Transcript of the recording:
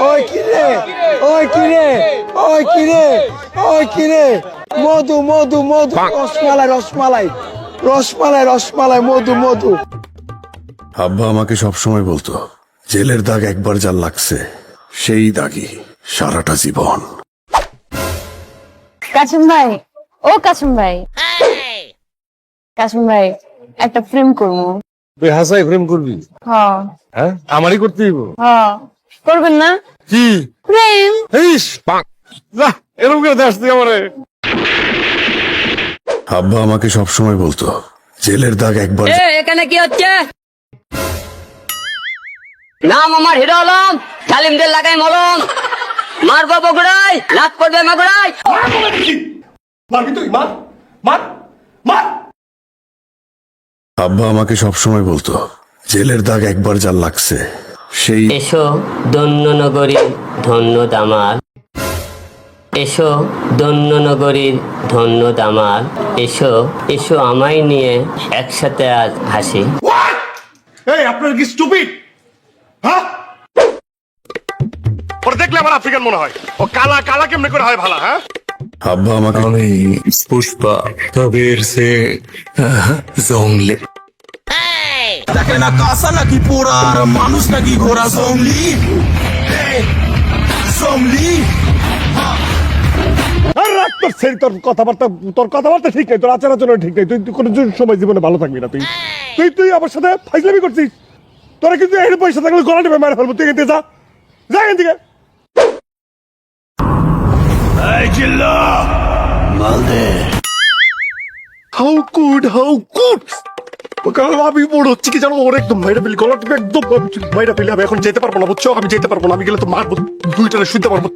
ওই কিরে ওই কিরে ওই কিরে ওই কিরে মধু মধু মধু রসমালাই রসমালাই রসমালাই রসমালাই মধু মধু। আব্বা আমাকে সবসময় বলতো জেলের দাগ একবার যার লাগছে সেই দাগই সারাটা জীবন। কাসিম ভাই, ও কাসিম ভাই, কাসিম ভাই একটা প্রেম করবো। তুই হাসাই প্রেম করবি? হ্যাঁ হ্যাঁ, আমারই করতে দিব। হ্যাঁ, করবেন না? কি প্রেম? ইস, না এরকম করে আসতে আমারে। আব্বা আমাকে সবসময় বলতো জেলের দাগ একবার এখানে কি হচ্ছে? নাম আমার হিরো আলম, জালিমদের লাগাই মলম, মারবো বগুড়াই, লাভ করবে মাগুড়াই। মারবি তুই? মার মার মার। আব্বা আমাকে সবসময় বলতো জেলের দাগ একবার যার লাগছে সেই এসো দন্য নগরীর ধন্য দামাল, এসো দন্য নগরীর ধন্য দামাল, এসো এসো আমায় নিয়ে একসাথে আজ হাসি। এই আপনার কি স্টুপিড? হ্যাঁ, ওরা দেখলে আমার আফ্রিকান মনে হয়। ও কালা কালা কেমনে করে হয় ভালা? হ্যাঁ, আব্বা আমাকে আমি পুষ্পা কবির সে জঙ্গলে দেখে না কাঁসা নাকি পোড়ার মানুষ নাকি ঘোড়া জঙ্গলি জঙ্গলি। আর রাখ তোর সেই তোর কথাবার্তা ঠিক নেই, তোর আচার আচরণ ঠিক নেই। তুই কোনো সময় জীবনে ভালো থাকবি না। তুই তুই তুই আমার সাথে ফাইজলামি করছিস। তোরা কিন্তু এর পয়সা থাকলে গলা টিপে মেরে ফেলবো। তুই এখান থেকে যা, যা এখান থেকে। হাউ গুড আমি বড় হচ্ছে কি জানো, ওর একদম মাইরা ফেলি, গলা টিপে একদম মাইরা ফেলি। আমি এখন যেতে পারবো না, বুঝছো? আমি যেতে পারবো না, আমি গেলে তো মারবো, দুইটারে শুনতে পারবো।